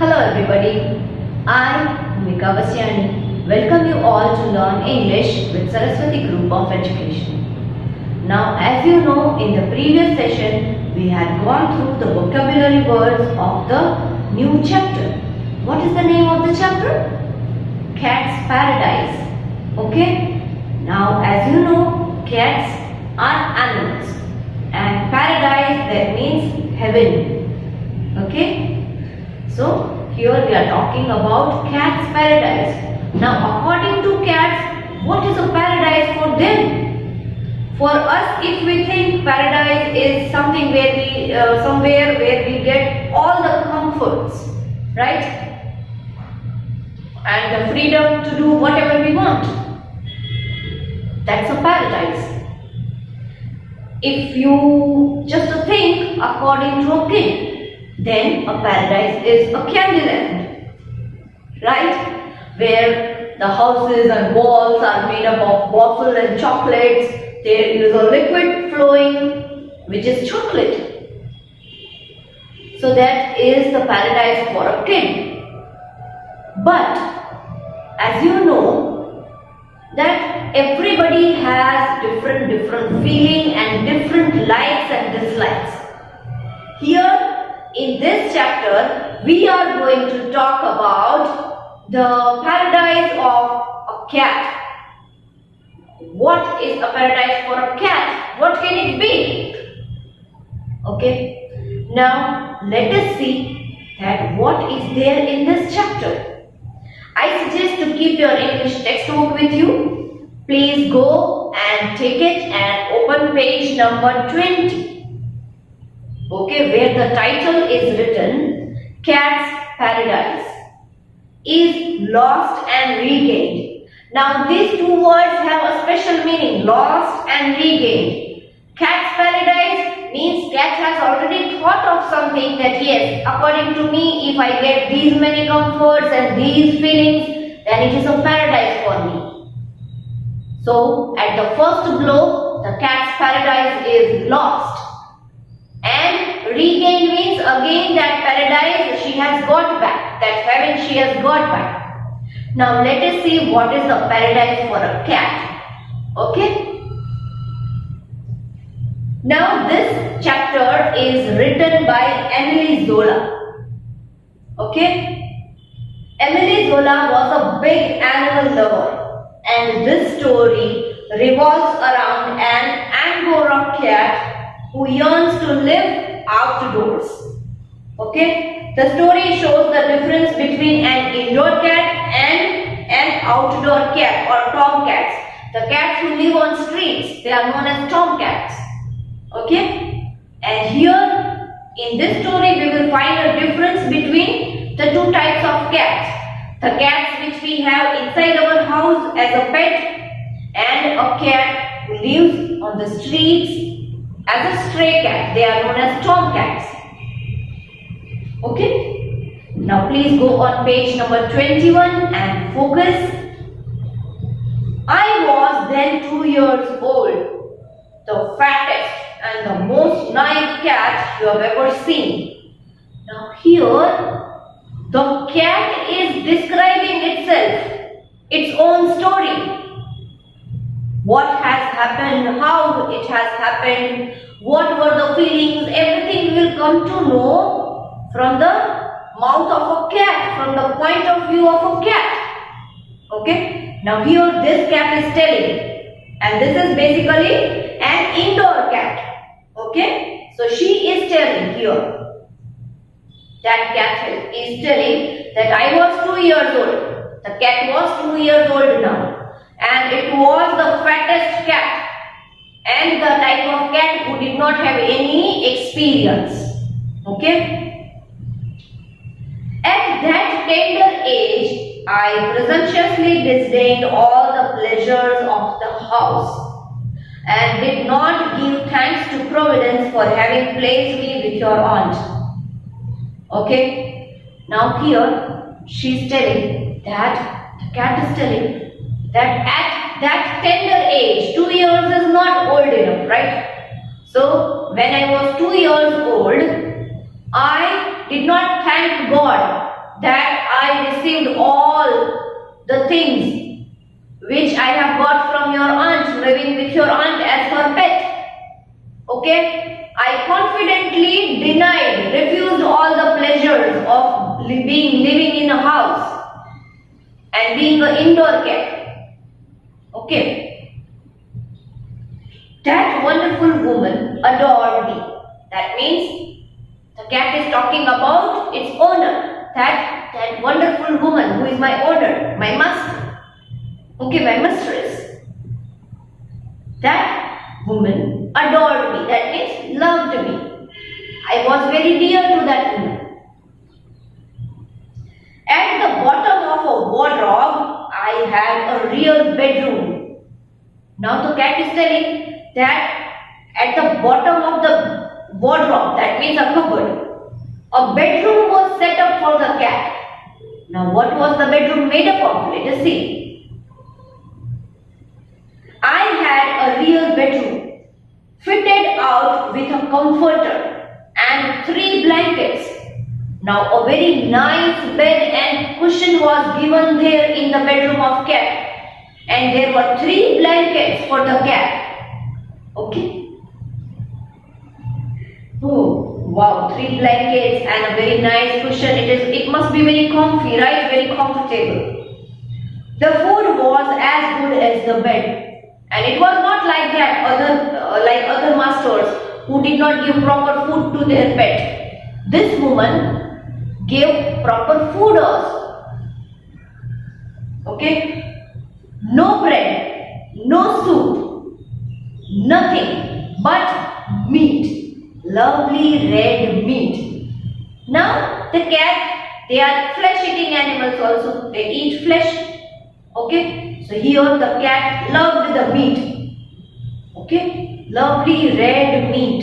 Hello everybody, I, Bhumika Vasyani, welcome you all to learn English with Saraswati Group of Education. Now as you know, in the previous session, we had gone through the vocabulary words of the new chapter. What is the name of the chapter? Cat's Paradise. Okay? Now as you know, cats are animals and paradise that means heaven. Okay? So here we are talking about cat's paradise. Now according to cats, what is a paradise for them? For us, if we think paradise is something where we somewhere where we get all the comforts, right? And the freedom to do whatever we want. That's a paradise. If you just think according to a kid, then a paradise is a Candyland, right? Where the houses and walls are made up of waffle and chocolates. There is a liquid flowing, which is chocolate. So that is the paradise for a kid. But as you know, that everybody has different feeling and different likes and dislikes. Here in this chapter, we are going to talk about the paradise of a cat. What is a paradise for a cat? What can it be? Okay, now let us see that what is there in this chapter. I suggest to keep your English textbook with you. Please go and take it and open page number 20. Okay, where the title is written, Cat's Paradise is lost and regained. Now these two words have a special meaning, lost and regained. Cat's Paradise means cat has already thought of something that yes, according to me, if I get these many comforts and these feelings, then it is a paradise for me. So at the first blow, the cat's paradise is lost. And regain means again that paradise she has got back, that heaven she has got back. Now let us see what is the paradise for a cat. Okay? Now this chapter is written by Emile Zola. Okay? Emile Zola was a big animal lover, and this story revolves around an Angora cat who yearns to live outdoors. Okay? The story shows the difference between an indoor cat and an outdoor cat or tomcats. The cats who live on streets, they are known as tomcats. Okay? And here in this story we will find a difference between the two types of cats. The cats which we have inside our house as a pet and a cat who lives on the streets as a stray cat. They are known as tomcats. Okay? Now please go on page number 21 and focus. I was then 2 years old, the fattest and the most naive cat you have ever seen. Now here, the cat is describing itself, its own story. What has happened, how it has happened, what were the feelings, everything will come to know from the mouth of a cat, from the point of view of a cat. Okay? Now here this cat is telling, and this is basically an indoor cat. Okay? So she is telling here, that cat is telling that I was 2 years old. The cat was 2 years old now. And it was the fattest cat and the type of cat who did not have any experience. Okay? At that tender age, I presumptuously disdained all the pleasures of the house and did not give thanks to Providence for having placed me with your aunt. Okay? Now here she is telling that, the cat is telling that at that tender age, 2 years is not old enough, right? So when I was 2 years old, I did not thank God that I received all the things which I have got from your aunt, living with your aunt as her pet. Okay? I confidently denied, refused all the pleasures of living in a house and being an indoor cat. Okay? That wonderful woman adored me. That means the cat is talking about its owner. That wonderful woman who is my owner, my master. Okay, my mistress. That woman adored me. That means loved me. I was very dear to that woman. At the bottom of a wardrobe, I had a real bedroom. Now the cat is telling that at the bottom of the wardrobe, that means a cupboard, a bedroom was set up for the cat. Now what was the bedroom made up of? Let us see. I had a real bedroom fitted out with a comforter and 3 blankets. Now a very nice bed and cushion was given there in the bedroom of cat, and there were 3 blankets for the cat. Okay. Oh wow, 3 blankets and a very nice cushion. It must be very comfy, right? Very comfortable. The food was as good as the bed. And it was not like that like other masters who did not give proper food to their pet. This woman gave proper food also. Okay? No bread, no soup, nothing but meat. Lovely red meat. Now the cat, they are flesh eating animals also. They eat flesh. Okay, so here the cat loved the meat. Okay, lovely red meat.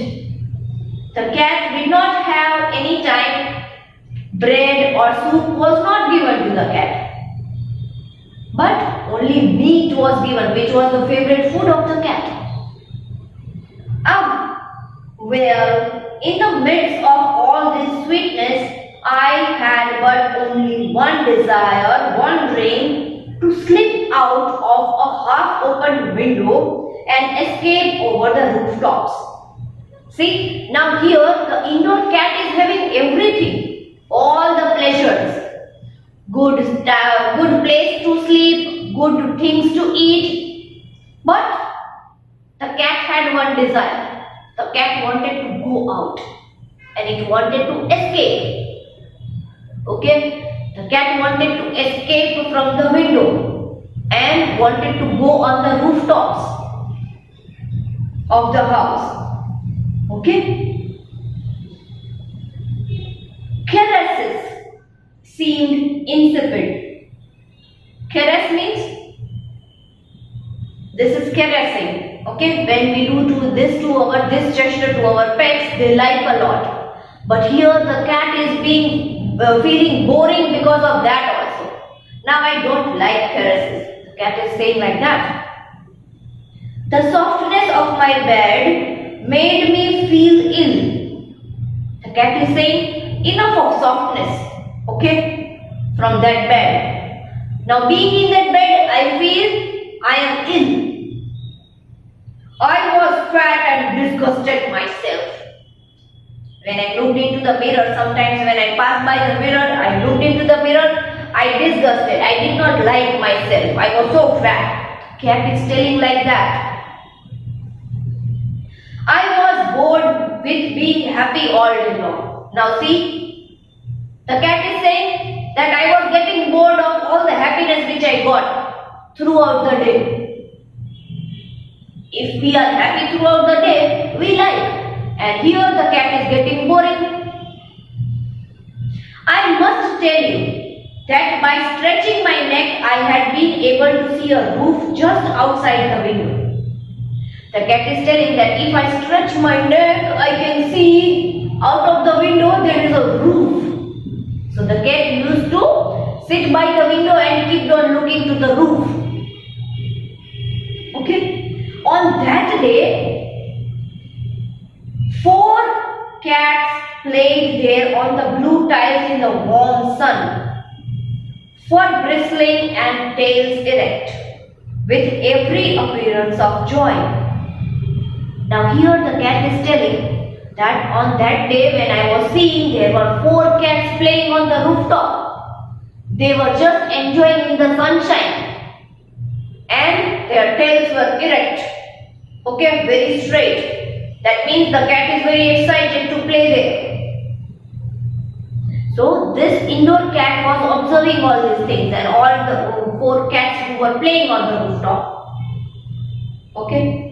The cat did not have any time bread or soup was not given to the cat, but only meat was given, which was the favorite food of the cat. Well, in the midst of all this sweetness, I had but only one desire, one dream, to slip out of a half-opened window and escape over the rooftops. See, now here the indoor cat is having everything, all the pleasures, good place to sleep, good things to eat, but the cat had one desire. The cat wanted to go out and it wanted to escape. Okay, the cat wanted to escape from the window and wanted to go on the rooftops of the house. Okay, caresses seemed insipid. Caress means this is caressing. Okay, when we do this gesture to our pets, they like a lot. But here the cat is feeling boring because of that also. Now I don't like caresses. The cat is saying like that. The softness of my bed made me feel ill. The cat is saying enough of softness. Okay, from that bed. Now being in that bed, I feel I am ill. I was fat and disgusted myself. When I looked into the mirror, sometimes when I passed by the mirror, I looked into the mirror, I disgusted. I did not like myself. I was so fat. Cat is telling like that. I was bored with being happy all day long. Now see, the cat is saying that I was getting bored of all the happiness which I got throughout the day. If we are happy throughout the day, we like. And here the cat is getting boring. I must tell you that by stretching my neck, I had been able to see a roof just outside the window. The cat is telling that if I stretch my neck, I can see out of the window there is a roof. So the cat used to sit by the window and keep on looking to the roof. Okay. On that day, 4 cats played there on the blue tiles in the warm sun. fur bristling and tails erect, with every appearance of joy. Now here the cat is telling that on that day when I was seeing, there were 4 cats playing on the rooftop. They were just enjoying in the sunshine and their tails were erect. Okay, very straight. That means the cat is very excited to play there. So this indoor cat was observing all these things and all the 4 cats who were playing on the rooftop. Okay.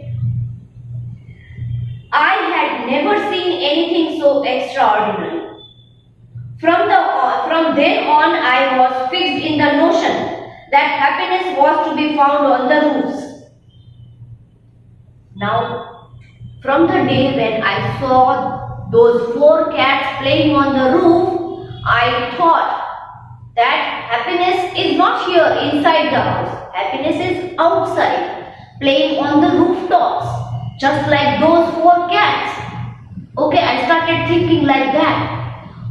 I had never seen anything so extraordinary. From then on, I was fixed in the notion that happiness was to be found on the roofs. Now, from the day when I saw those 4 cats playing on the roof, I thought that happiness is not here inside the house. Happiness is outside, playing on the rooftops, just like those 4 cats. Okay, I started thinking like that.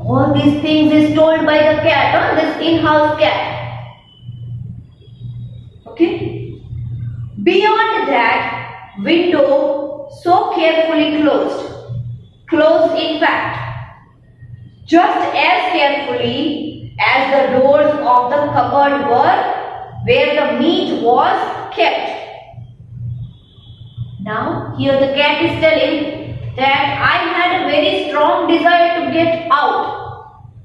All these things is told by the cat, this in-house cat. Okay. Beyond that, window so carefully closed. Closed in fact. Just as carefully as the doors of the cupboard were where the meat was kept. Now, here the cat is telling that I had a very strong desire to get out.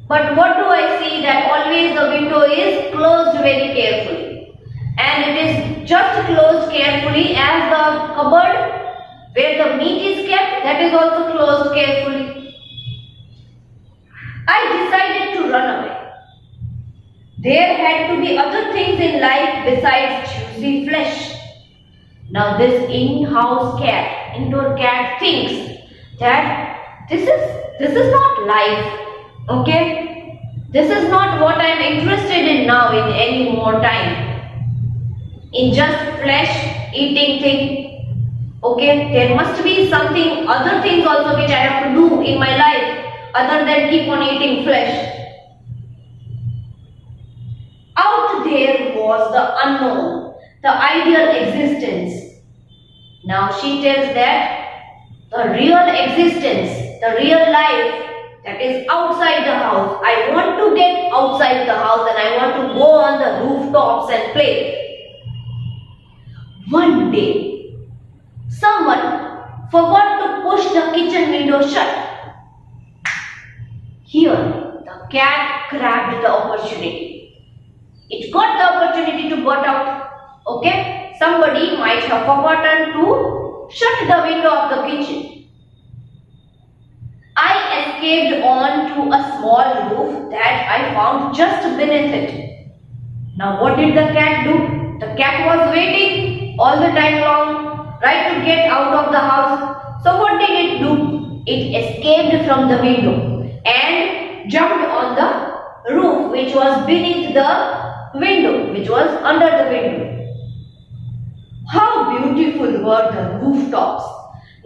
But what do I see? That always the window is closed very carefully. And it is just closed carefully as the cupboard where the meat is kept, that is also closed carefully. I decided to run away. There had to be other things in life besides juicy flesh. Now this in-house cat, indoor cat thinks that this is not life, okay? This is not what I am interested in now in any more time. In just flesh eating thing, okay? There must be something, other things also which I have to do in my life other than keep on eating flesh. Out there was the unknown, the ideal existence. Now she tells that the real existence, the real life that is outside the house. I want to get outside the house and I want to go on the rooftops and play. One day, someone forgot to push the kitchen window shut. Here, the cat grabbed the opportunity. It got the opportunity to get out. Okay, somebody might have forgotten to shut the window of the kitchen. I escaped onto a small roof that I found just beneath it. Now what did the cat do? The cat was waiting all the time long, right, to get out of the house. So what did it do? It escaped from the window and jumped on the roof which was beneath the window, which was under the window. How beautiful were the rooftops.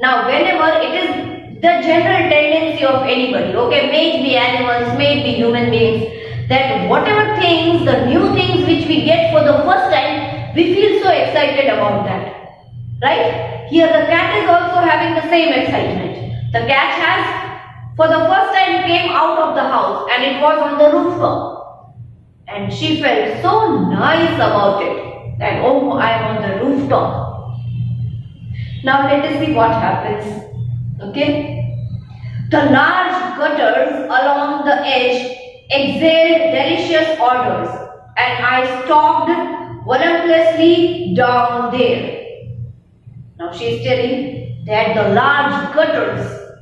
Now whenever it is the general tendency of anybody, okay, may it be animals, may it be human beings, that whatever things, the new things which we get for the first time, we feel so excited about that. Right? Here the cat is also having the same excitement. The cat has, for the first time, came out of the house and it was on the rooftop. And she felt so nice about it. That, oh, I am on the rooftop. Now let us see what happens. Okay? The large gutters along the edge exhaled delicious odors and I stalked voluminously down there. Now she is telling that the large gutters.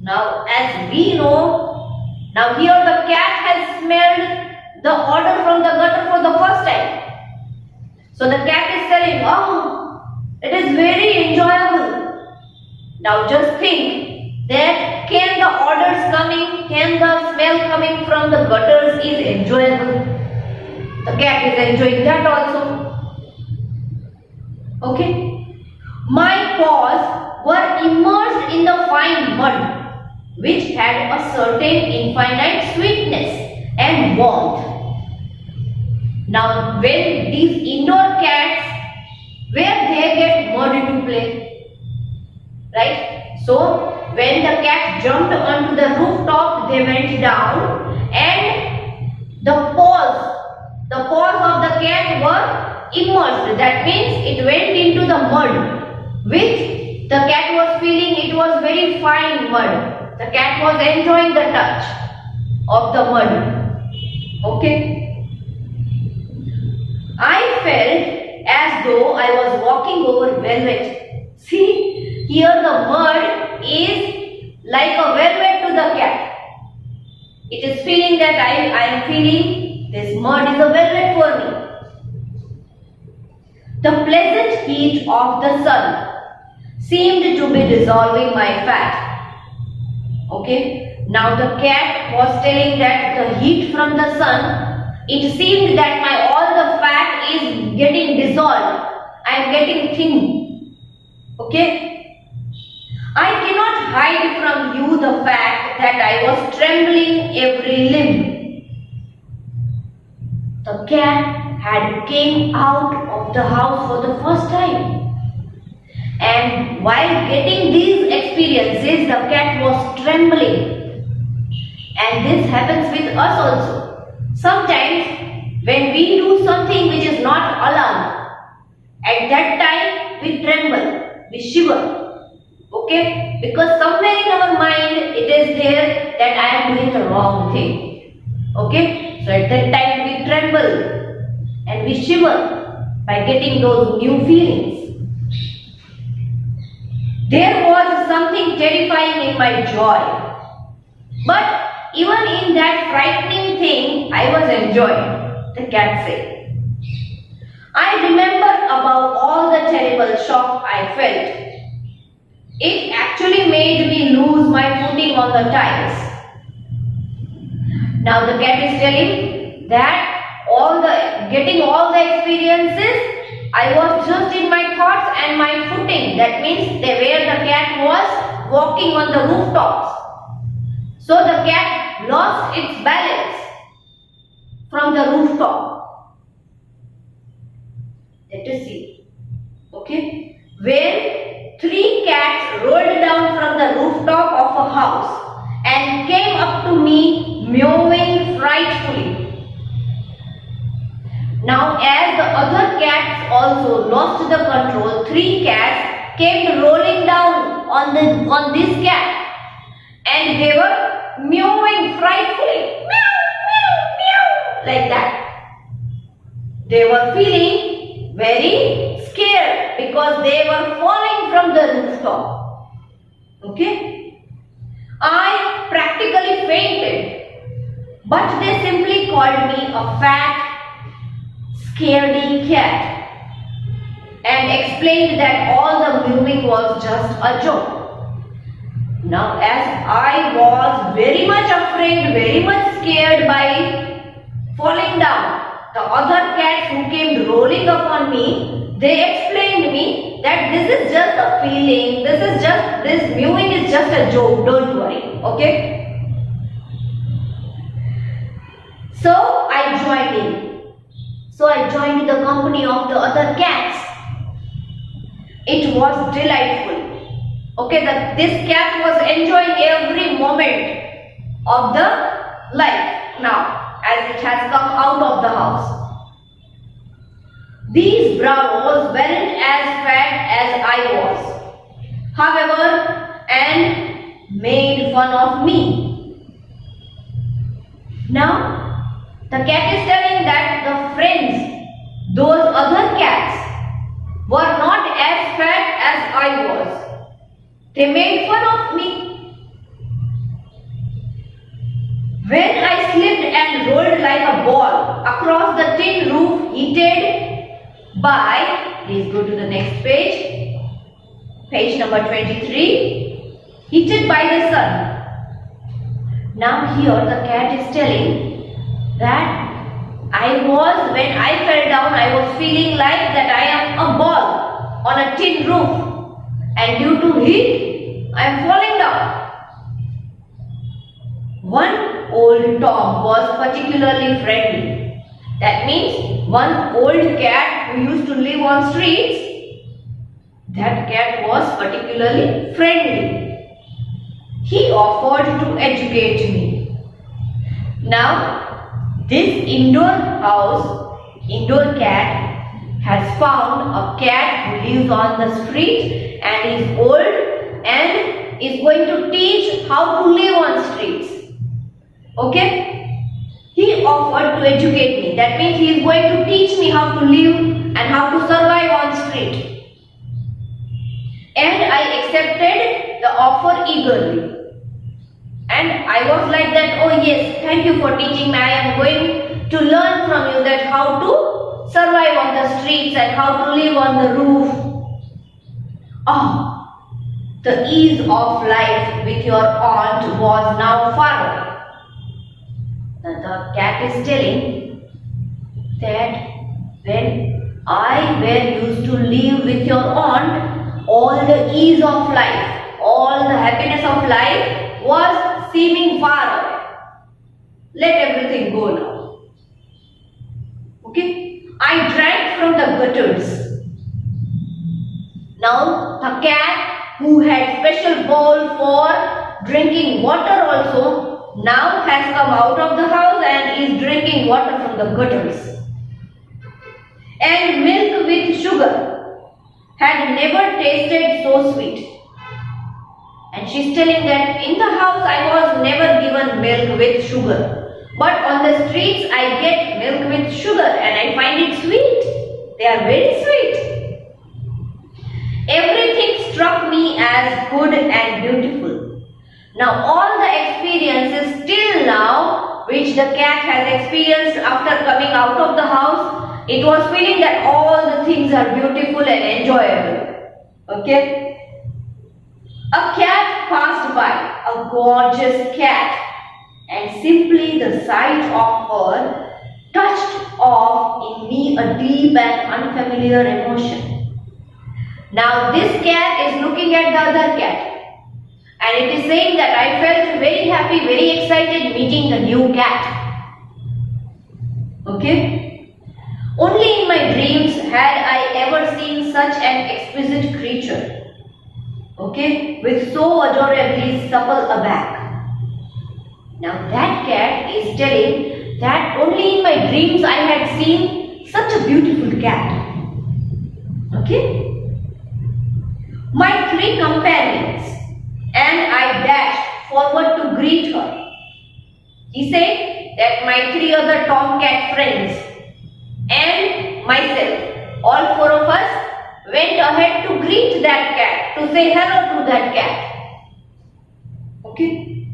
Now as we know, now here the cat has smelled the odor from the gutter for the first time. So the cat is telling, oh, it is very enjoyable. Now just think that can the odors coming, can the smell coming from the gutters is enjoyable. The cat is enjoying that also. Okay. My paws were immersed in the fine mud which had a certain infinite sweetness and warmth. Now when these indoor cats, where they get mud to play, right? So when the cat jumped onto the rooftop, they went down, and the paws of the cat were immersed. That means it went into the mud, which the cat was feeling it was very fine mud. The cat was enjoying the touch of the mud. Okay. I felt as though I was walking over velvet. See, here the mud is like a velvet to the cat. It is feeling that I am feeling this mud is a velvet for me. The pleasant heat of the sun seemed to be dissolving my fat. Okay. Now the cat was telling that the heat from the sun, it seemed that my all the fat is getting dissolved. I am getting thin. Okay. I cannot hide from you the fact that I was trembling every limb. The cat had came out of the house for the first time. And while getting these experiences, the cat was trembling. And this happens with us also. Sometimes when we do something which is not allowed, at that time we tremble, we shiver. Okay? Because somewhere in our mind it is there that I am doing the wrong thing. Okay? So at that time we tremble and we shiver by getting those new feelings. There was something terrifying in my joy. But even in that frightening thing, I was enjoying, the cat said. I remember about all the terrible shock I felt. It actually made me lose my footing on the tiles. Now the cat is telling that getting all the experiences, I was just in my thoughts and my footing. That means where the cat was walking on the rooftops. So the cat lost its balance from the rooftop. Let us see. Okay. When 3 cats rolled down from the rooftop of a house and came up to me meowing frightfully. Now as the other cats also lost the control, 3 cats came rolling down on this cat, and they were meowing frightfully, meow, meow, meow, like that. They were feeling very scared because they were falling from the rooftop. Okay? I practically fainted, but they simply called me a fat, scaredy cat and explained that all the mewing was just a joke. Now as I was very much afraid, very much scared by falling down, the other cats who came rolling upon me, they explained me that this is just a feeling, this mewing is just a joke, don't worry. Okay? So I joined in. So I joined the company of the other cats. It was delightful. Okay, this cat was enjoying every moment of the life now as it has come out of the house. These bravos weren't as fat as I was, however, and made fun of me. Now, the cat is telling that the friends, those other cats, were not as fat as I was. They made fun of me. When I slipped and rolled like a ball across the tin roof heated by, please go to the next page, page number 23, heated by the sun. Now here the cat is telling that when I fell down, I was feeling like that I am a ball on a tin roof, and due to heat, I am falling down. One old Tom was particularly friendly. That means one old cat who used to live on streets, that cat was particularly friendly. He offered to educate me. Now, this indoor cat has found a cat who lives on the street and is old and is going to teach how to live on streets. Okay? He offered to educate me. That means he is going to teach me how to live and how to survive on street. And I accepted the offer eagerly. And I was like that, oh yes, thank you for teaching me. I am going to learn from you that how to survive on the streets and how to live on the roof. Oh, the ease of life with your aunt was now far away. The cat is telling that when I were used to live with your aunt, all the ease of life, all the happiness of life was seeming far away. Let everything go now. Okay? I drank from the gutters. Now the cat who had special bowl for drinking water also now has come out of the house and is drinking water from the gutters. And milk with sugar had never tasted so sweet. And she's telling that in the house I was never given milk with sugar. But on the streets I get milk with sugar and I find it sweet. They are very sweet. Everything struck me as good and beautiful. Now all the experiences till now which the cat has experienced after coming out of the house, it was feeling that all the things are beautiful and enjoyable. Okay? A cat passed by, a gorgeous cat, and simply the sight of her touched off in me a deep and unfamiliar emotion. Now this cat is looking at the other cat. And it is saying that I felt very happy, very excited meeting the new cat. Okay? Only in my dreams had I ever seen such an exquisite creature. Okay? With so adorably supple a back. Now that cat is telling that only in my dreams I had seen such a beautiful cat. Okay? My three companions and I dashed forward to greet her. He said that my three other tomcat friends and myself, all four of us, went ahead to greet that cat, to say hello to that cat. Okay?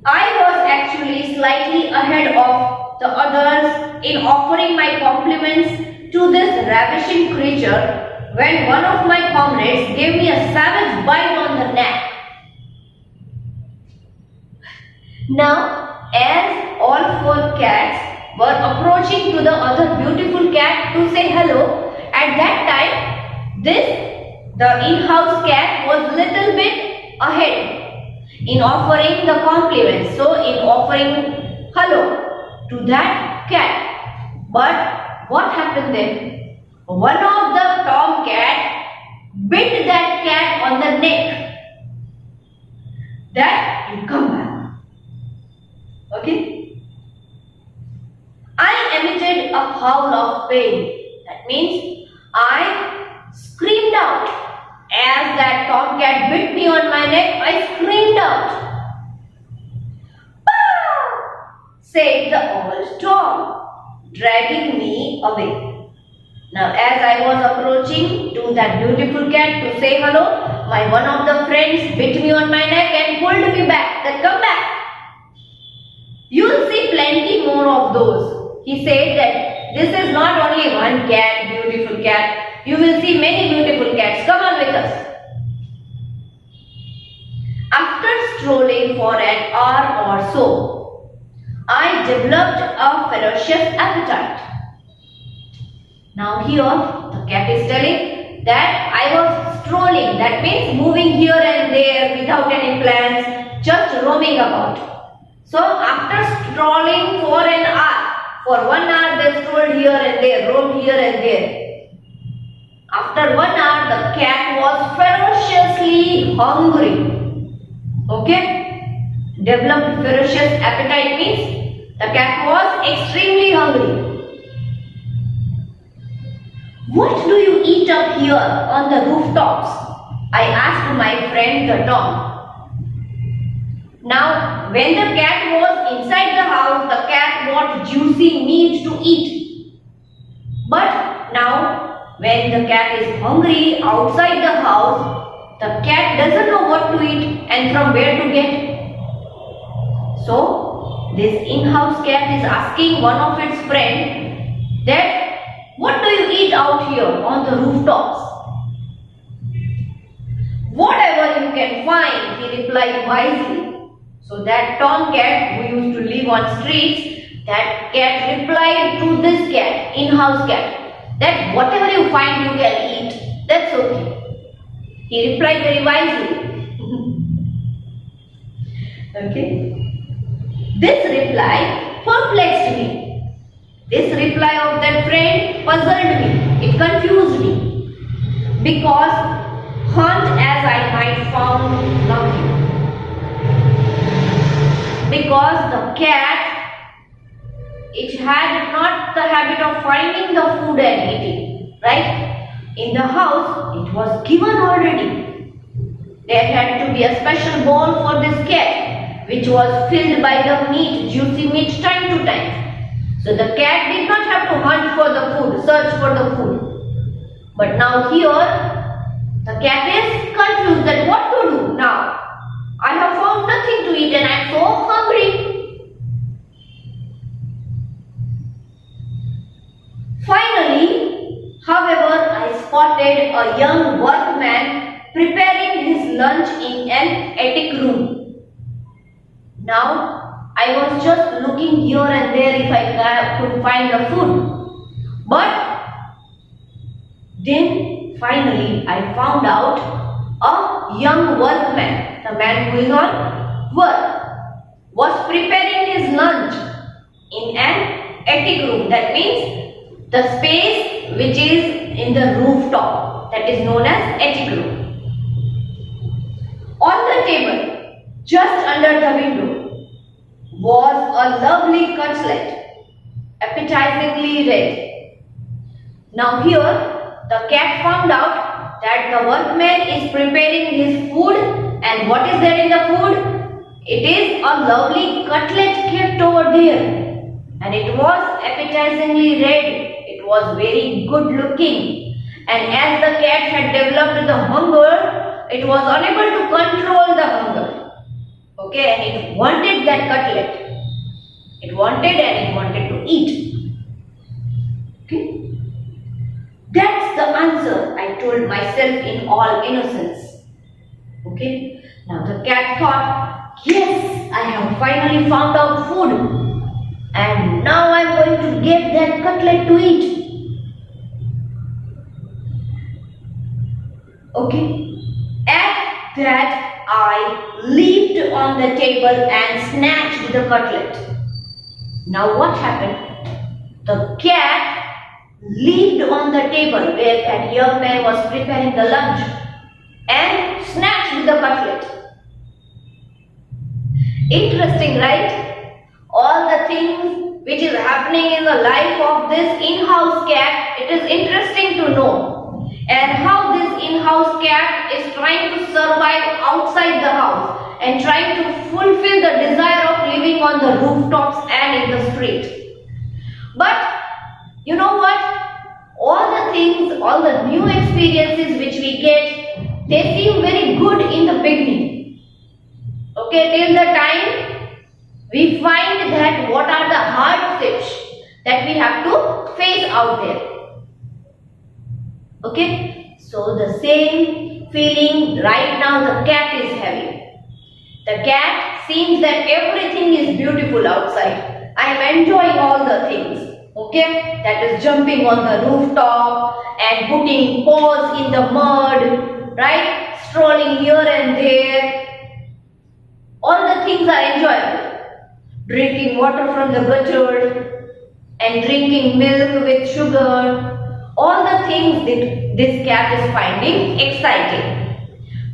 I was actually slightly ahead of the others in offering my compliments to this ravishing creature when one of my comrades gave me a savage bite on the neck. Now, as all four cats were approaching to the other beautiful cat to say hello, at that time, the in-house cat was little bit ahead in offering the compliments. So, in offering hello to that cat. But what happened then? One of the tomcat bit that cat on the neck. That you come back. Okay? I emitted a howl of pain. That means I screamed out. As that tomcat bit me on my neck, I screamed out. "Bah!" said the old Tom, dragging me away. Now as I was approaching to that beautiful cat to say hello, one of the friends bit me on my neck and pulled me back. That come back. You'll see plenty more of those. He said that this is not only one cat, beautiful cat. You will see many beautiful cats. Come on with us. After strolling for an hour or so, I developed a ferocious appetite. Now here the cat is telling that I was strolling, that means moving here and there without any plans, just roaming about. So after strolling for an hour, For 1 hour they strolled here and there, roamed here and there. After 1 hour, the cat was ferociously hungry. Okay? Developed ferocious appetite means the cat was extremely hungry. What do you eat up here on the rooftops? I asked my friend the Tom. Now, when the cat was inside the house, the cat bought juicy meat to eat. But now, when the cat is hungry outside the house, the cat doesn't know what to eat and from where to get. So, this in-house cat is asking one of its friends that, what do you eat out here on the rooftops? Whatever you can find, he replied wisely. So that tomcat who used to live on streets, that cat replied to this cat, in-house cat, that whatever you find you can eat, that's okay. He replied very wisely. Okay. This reply perplexed me. This reply of that friend puzzled me. It confused me. Because hunt as I might found nothing. Because the cat, it had not the habit of finding the food and eating, right? In the house, it was given already. There had to be a special bowl for this cat, which was filled by the meat, juicy meat time to time. So the cat did not have to hunt for the food, search for the food. But now here, the cat is confused that what to do now. I have found nothing to eat and I am so hungry. Finally, however, I spotted a young workman preparing his lunch in an attic room. Now, I was just looking here and there if I could find the food. But then finally I found out a young workman, the man who is on work, was preparing his lunch in an attic room. That means the space which is in the rooftop, that is known as attic room. On the table, just under the window, was a lovely cutlet, appetizingly red. Now here, the cat found out that the workman is preparing his food, and what is there in the food? It is a lovely cutlet kept over there, and it was appetizingly red. It was very good looking, and as the cat had developed the hunger, it was unable to control the hunger. Okay, and it wanted that cutlet. It wanted to eat. Okay. That's the answer, I told myself in all innocence. Okay. Now the cat thought, yes, I have finally found out food. And now I am going to get that cutlet to eat. Okay. At that, I leaped on the table and snatched the cutlet. Now what happened? The cat leaped on the table where that young man was preparing the lunch and snatched the cutlet. Interesting, right? All the things which is happening in the life of this in-house cat, it is interesting to know. And how this in-house cat is trying to survive outside the house and trying to fulfill the desire of living on the rooftops and in the street. But you know what? All the things, all the new experiences which we get, they seem very good in the beginning. Okay, till the time we find that what are the hardships that we have to face out there. Okay, so the same feeling right now the cat is having. The cat seems that everything is beautiful outside. I am enjoying all the things. Okay, that is jumping on the rooftop and putting paws in the mud, right? Strolling here and there. All the things are enjoyable. Drinking water from the gutter and drinking milk with sugar. All the things that this cat is finding exciting.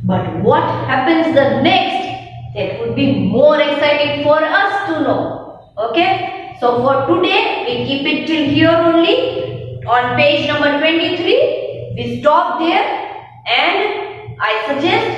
But what happens the next? That would be more exciting for us to know. Okay? So for today, we keep it till here only. On page number 23, we stop there, and I suggest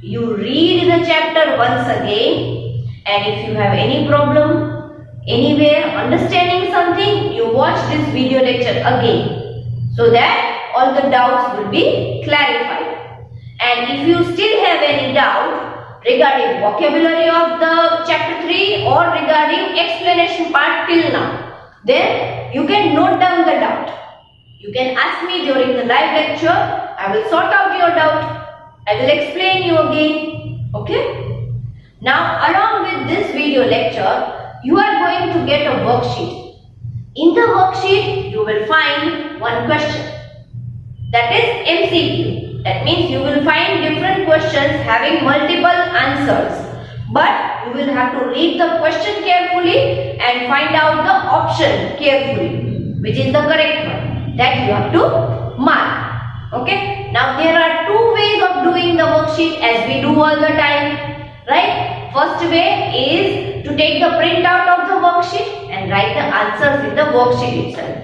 you read the chapter once again, and if you have any problem anywhere understanding something, you watch this video lecture again, so that all the doubts will be clarified. And if you still have any doubt regarding vocabulary of the chapter 3 or regarding explanation part till now, then you can note down the doubt. You can ask me during the live lecture. I will sort out your doubt. I will explain you again. Okay? Now, along with this video lecture, you are going to get a worksheet. In the worksheet, you will find one question. That is MCQ. That means you will find different questions having multiple answers. But you will have to read the question carefully and find out the option carefully, which is the correct one, that you have to mark. Okay. Now there are two ways of doing the worksheet as we do all the time. Right? First way is to take the printout of the worksheet and write the answers in the worksheet itself.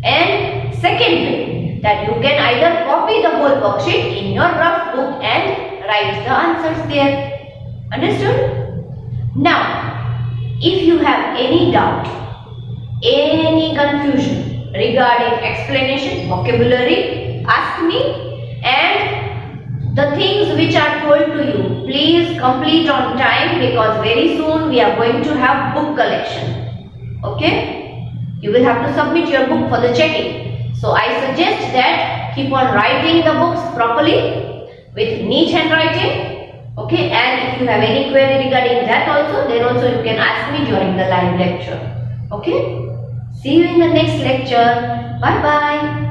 And second way, that you can either copy the whole worksheet in your rough book and write the answers there. Understood? Now, if you have any doubt, any confusion regarding explanation, vocabulary, ask me, and the things which are told to you, please complete on time, because very soon we are going to have book collection. Okay? You will have to submit your book for the checking. So I suggest that keep on writing the books properly with neat handwriting. Okay, and if you have any query regarding that also, then also you can ask me during the live lecture. Okay? See you in the next lecture. Bye bye.